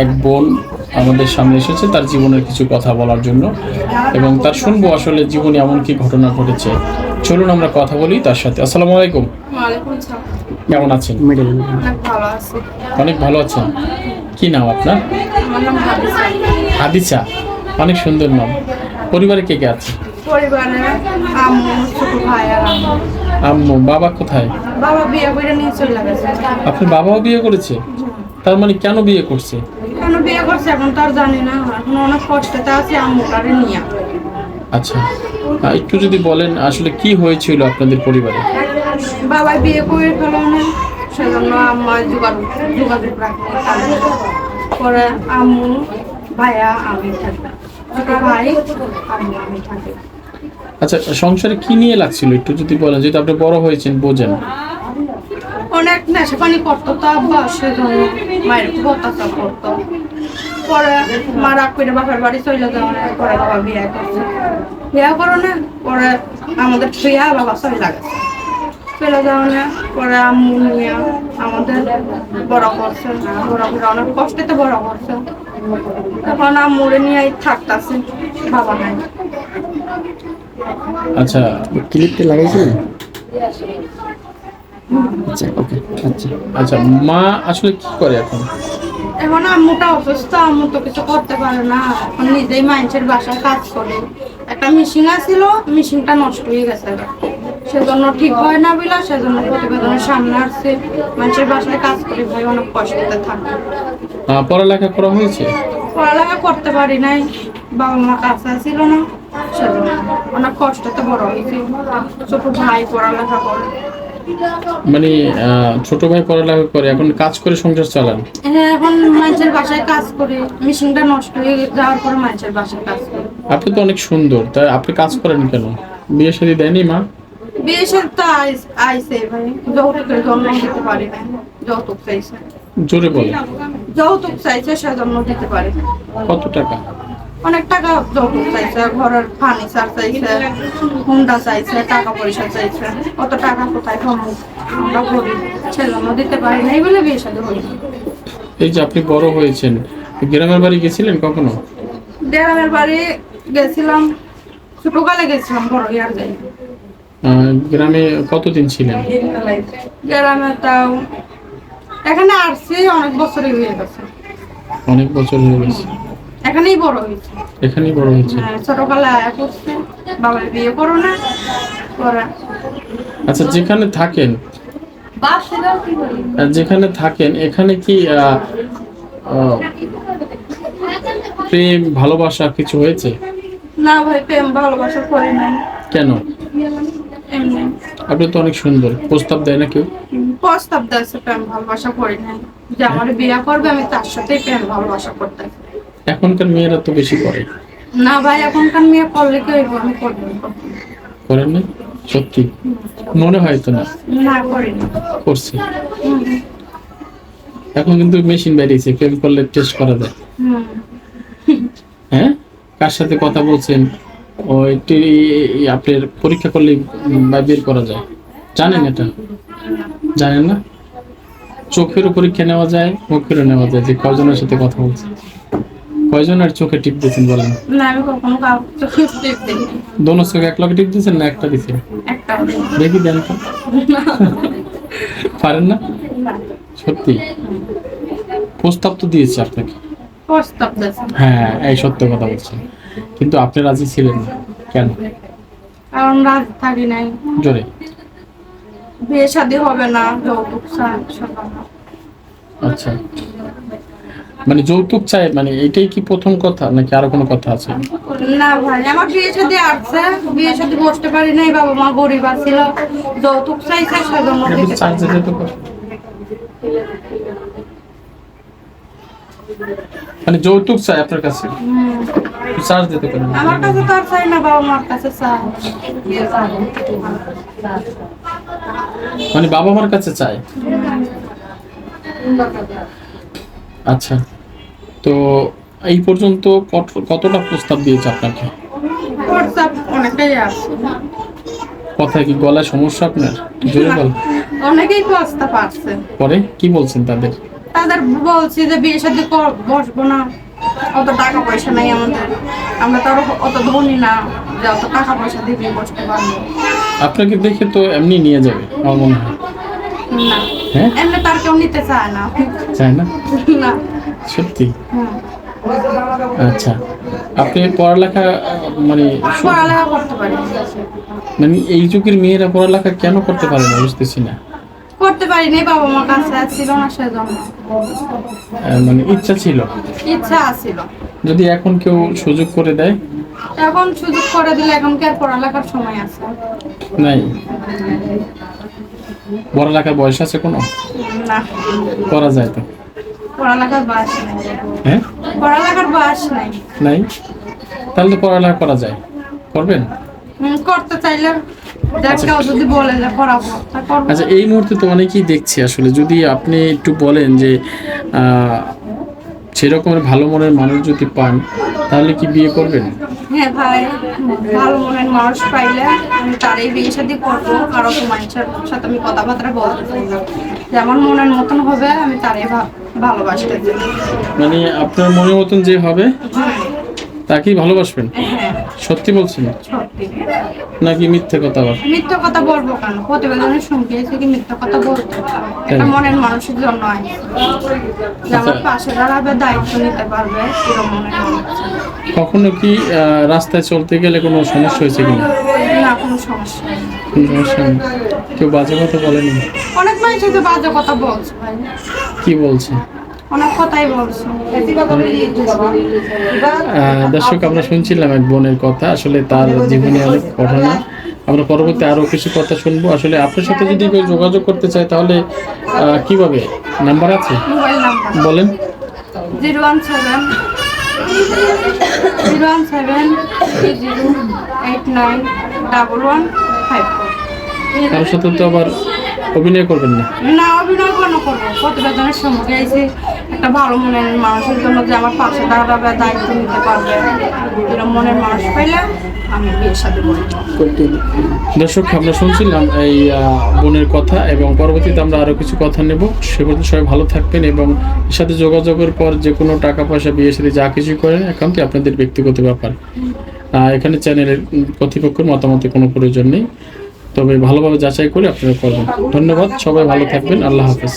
এক বোন আমাদের সামনে এসেছে তার জীবনের কিছু কথা বলার জন্য এবং তার শুনবো আসলে জীবনে এমন কি ঘটনা ঘটেছে। চলুন আমরা কথা বলি তার সাথে। আসসালামু আলাইকুম। ওয়ালাইকুম আসসালাম। কেমন আছেন? অনেক ভালো আছি। অনেক ভালো আছেন। কি নাম আপনার? আমার নাম হাদিসা। হাদিসা, অনেক সুন্দর নাম। পরিবারে কে কে আছে? পরিবারে আম্মু, ছোট ভাই আর আম্মু। আম্মু, বাবা কোথায়? বাবা বিয়ে করে নিয়ে চলে গেছে। আপনার বাবাও বিয়ে করেছে? তার মানে কেন বিয়ে করছে? কেন বিয়ে করছে এখন তো আর জানি না, এখন অনেক কষ্টতে আছে আম্মুটারে নিয়ে। আচ্ছা, একটু যদি বলেন আসলে কি হয়েছিল আপনাদের পরিবারে? বাবা বিয়ে করে ফেলো না, সেজন্য আম্মা যোগাযোগ রাখতে পারে। পরে আম্মু, ভাইয়া, আমি থাকি, ছোট ভাই, আম্মু, আমি থাকি। আচ্ছা, সংসারে কি নিয়ে লাগছিল একটু যদি বলেন, যেহেতু আপনি বড় হয়েছেন বোঝেন। অনেক নেশা পানি করতো তো আব্বা, সেজন্য মায়ের খুব অত্যাচার করতো। পরে মা রাগ করে বাপের বাড়ি চলে যাওয়ার পরে বাবা বিয়ে করছে। বিয়ে করো না, পরে আমাদের ছুঁয়া বাবা চলে গেছে। চলে যাওয়া না, পরে আম্মু নিয়ে আমাদের বড় করছে, বড় করে অনেক কষ্টেতে বড় করছে। এখন আম্মুরে নিয়ে থাকতেছে, বাবা নাই। আচ্ছা, ক্লিপটা লাগাইছিলেন? আচ্ছা, ওকে। আচ্ছা আচ্ছা, মা আসলে কি করে এখন? এখন আম্মুটা অসুস্থ, আম্মু তো কিছু করতে পারে না, এখন নিজেই মানুষের বাসায় কাজ করে। একটা মেশিন আছিল, মেশিনটা নষ্ট হয়ে গেছে, সেজন্য ঠিক হয় না বলে সেজন্য প্রতিবেদনের সামনে আসছে। মানুষের বাসায় কাজ করে ভাই অনেক কষ্টতে থাকে। পড়ালেখা করা হয়েছে? পড়ালেখা করতে পারি নাই, বাবা মা কাছে ছিল না, সেজন্য অনেক কষ্টতে বড় হয়েছে। ছোট ভাই পড়ালেখা করে। মানে ছোট ভাই পড়ালেখা করে, এখন কাজ করে সংসার চালান? হ্যাঁ, এখন মানুষের বাসায় কাজ করে, মেশিনটা নষ্ট হয়ে যাওয়ার পরে মানুষের বাসায় কাজ করে। আপনি তো অনেক সুন্দর, তাই আপনি কাজ করেন কেন? বিয়ে শাদী দেয়নি মা? বিয়ে তো আইসে ভাই, যৌতুকের জন্য দিতে পারি না। যৌতুক চাইছে, জোরে বলে। যৌতুক চাইছে, সেজন্য দিতে পারি না। কত টাকা? অনেক টাকা যৌতুক চাইছে, ঘরের ফার্নিচার চাইছে, হুন্ডা চাইছে, টাকা পয়সা চাইছে। অত টাকা কোথায় কমাবো? আমরা গরিব, সেজন্য দিতে পারি না, এই বলে বিয়ে শাদী হইনি। এই যে আপনি বড় হয়েছেন, গ্রামের বাড়ি গেছিলেন কখনো? গ্রামের বাড়ি গেছিলাম, ছোটকালে গেছিলাম, বড় ইয়ার যাই। গ্রামে কতদিন ছিলেন? গ্রামে তাও এখানে আসছি অনেক বছরই হয়ে গেছে, অনেক বছর হয়ে গেছে। এখানেই বড় হয়েছে। এখানেই বড় হয়েছে। ছোটবেলা আয়া করছে, বাবার বিয়ে করো না করে। আচ্ছা, যেখানে থাকেন এখানে কি আহ, প্রেম ভালোবাসা কিছু হয়েছে? না ভাই, প্রেম ভালোবাসা করি নাই। কেন? এমনি আপনি তো অনেক সুন্দর, প্রস্তাব দেয় না কেউ? প্রস্তাব দিয়েছে, প্রেম ভালোবাসা করি নাই। যে আমার বিয়ে করবে আমি তার সাথেই প্রেম ভালোবাসা করতে। এখনকার মেয়েরা তো বেশি করে। না ভাই, এখনকার মেয়ে করলে কি হইব? আমি করবো না। করেন না? সত্যি মনে হয় তো না না, করি না। করছে। এখন কিন্তু মেশিন বেরিয়েছে, প্রেম করলে টেস্ট করা যায়। হুম। হ্যাঁ, কার সাথে কথা বলছেন ওইটি আপনার পরীক্ষা করলে বের করা যায়। জানেন এটা? জানেন না? চোখেরও পরীক্ষা নেওয়া যায়, মুখেরও নেওয়া যায়, যে কয়জনের সাথে কথা বলছে। কয়জনের চোখে টিপ দিয়েছেন বলেন? না, আমি কখনো কাউকে চোখে টিপ দিইনি। দোনো চোখে এক লগে টিপ দিয়েছেন না একটা দিয়েছেন? একটা দেখি দেন তো। পারেন না? না। সত্যি? প্রস্তাব তো দিয়েছে আপনাকে। প্রস্তাব দিয়েছে, হ্যাঁ, এই সত্য কথা বলছেন, কিন্তু আপনি রাজি ছিলেন না কেন? কারণ রাত থাকি নাই। জোরে। বিয়ে শাদী হবে না, যৌতুক চাই, সেজন্য। আচ্ছা, মানে যৌতুক চাই, মানে এটাই কি প্রথম কথা নাকি আরো কোনো কথা আছে? না ভাই, আমার বিয়ে শাদী আসছে, বিয়ে শাদী বসতে পারি নাই, বাবা মা গরিব ছিল, যৌতুক চাইছে, সেজন্য দিতে চার্জ পারি। দিতে তো পারে। মানে যৌতুক চাই আপনার কাছে, চার্জ দিতে পারেন। আমার কাছে তো আর চাই না, বাবা মার কাছে চাই। মানে বাবা মার কাছে চাই। আচ্ছা, তো এই পর্যন্ত কতটা প্রস্তাব দিয়েছে আপনাকে? প্রস্তাব অনেকটাই আছে। কথায় কি গলায় সমস্যা আপনার? জোরে বল। অনেকেই প্রস্তাব আসছে। পরে কি বলছেন তাদের? তাদের বলছি যে বিয়ে শাদী বসবো না, অত টাকা পয়সা নাই আমাদের, আমরা তো আরো অত ধনী না যে অত টাকা পয়সা দিয়ে বিয়ে বসতে পারবো আপনাকে দেখে তো এমনি নিয়ে যাবে আমার মনে হয়। না। হ্যাঁ? এমনি তার কেউ নিতে চায় না। চায় না? না। সত্যি? হুম। আচ্ছা, আপনি পড়ালেখা মানে পড়ালেখা করতে পারি, মানে এই যুগের মেয়েরা পড়ালেখা কেন করতে পারে না বুঝতেছি না। করতে পারিনি, বাবা মা কাছে ছিল না সেজন্য। মানে ইচ্ছা ছিল, ইচ্ছা ছিল। যদি এখন কেউ সুযোগ করে দেয়? এখন সুযোগ করে দিলে এখন কি আর পড়ালেখার সময় আছে? নাই। পড়ালেখার বয়স আছে কোনো? না, করা যায় তো। পড়ালেখার বয়স নাই। হ্যাঁ? পড়ালেখার বয়স নাই। নাই? তাহলে তো পড়ালেখা করা যায়, করবেন? করতে চাইলে যার কেউ যদি বলে যে পড়াবো তা করবো। আচ্ছা, এই মুহূর্তে তো অনেকেই দেখছি আসলে, যদি আপনি একটু বলেন যে সেরকমের ভালো মনের মানুষ যদি পান তাহলে কি বিয়ে করবেন? হ্যাঁ ভাই, ভালো মনের মানুষ পাইলে আমি তারই বিয়ে শাদী করবো। কারো তো মানুষের সাথে আমি কথাবার্তা বলতে চাই না, যেমন মনের মতন হবে আমি তারই ভালোবাসতে চাই। মানে আপনার মনের মতন যে হবে তাকেই ভালোবাসবেন? হ্যাঁ, সত্যি বলছেন সত্যি। নাকি মিথ্যে কথা আবার? মিথ্যা কথা বলবো কেন? প্রতিবেদনে শুনতেছি কি মিথ্যা কথা বলতে? এটা মনের মানুষের জন্য হয়, যে আমার পাশে দাঁড়াবে, দায়িত্ব নিতে পারবে, এরকম মনের মানুষ। কখনো কি রাস্তায় চলতে গেলে কোনো সমস্যা হয়েছে কিনা? না, কোনো সমস্যা নেই। কোনো সমস্যা নেই? কেউ বাজে কথা বলেনি? অনেক মানুষ তো বাজে কথা বলছে ভাই, কি বলছে? অনেক কথাই বলছে। দর্শক, আমরা শুনছিলাম এক বোনের কথা, আসলে তার জীবনে অনেক ঘটনা। আমরা পরবর্তী আরো কিছু কথা শুনবো। আসলে আপনার সাথে যদি কেউ যোগাযোগ করতে চায় তাহলে কিভাবে? নাম্বার আছে? মোবাইল নাম্বার বলেন। 01730891154। কারোর সাথে তো আবার অভিনয় করবেন না? না, অভিনয় কেন করবো? প্রতিবেদনের সঙ্গে গেছি একটা ভালো মনের মানুষের জন্য, যে আমার পাশে দাঁড়াবে, দায়িত্ব নিতে পারবে, এরকম মনের মানুষ পাইলে আমি বিয়ের সাথে বলি। দর্শক, আমরা শুনছিলাম এই বোনের কথা, এবং পরবর্তীতে আমরা আরো কিছু কথা নেব। সে পর্যন্ত সবাই ভালো থাকবেন, এবং এর সাথে যোগাযোগের পর যে কোনো টাকা পয়সা, বিয়ের সাথে যা কিছু করেন একান্তই আপনাদের ব্যক্তিগত ব্যাপার। এখানে চ্যানেলের কর্তৃপক্ষের মতামতের কোনো প্রয়োজন নেই, তবে ভালোভাবে যাচাই করে আপনারা করবেন। ধন্যবাদ, সবাই ভালো থাকবেন। আল্লাহ হাফেজ।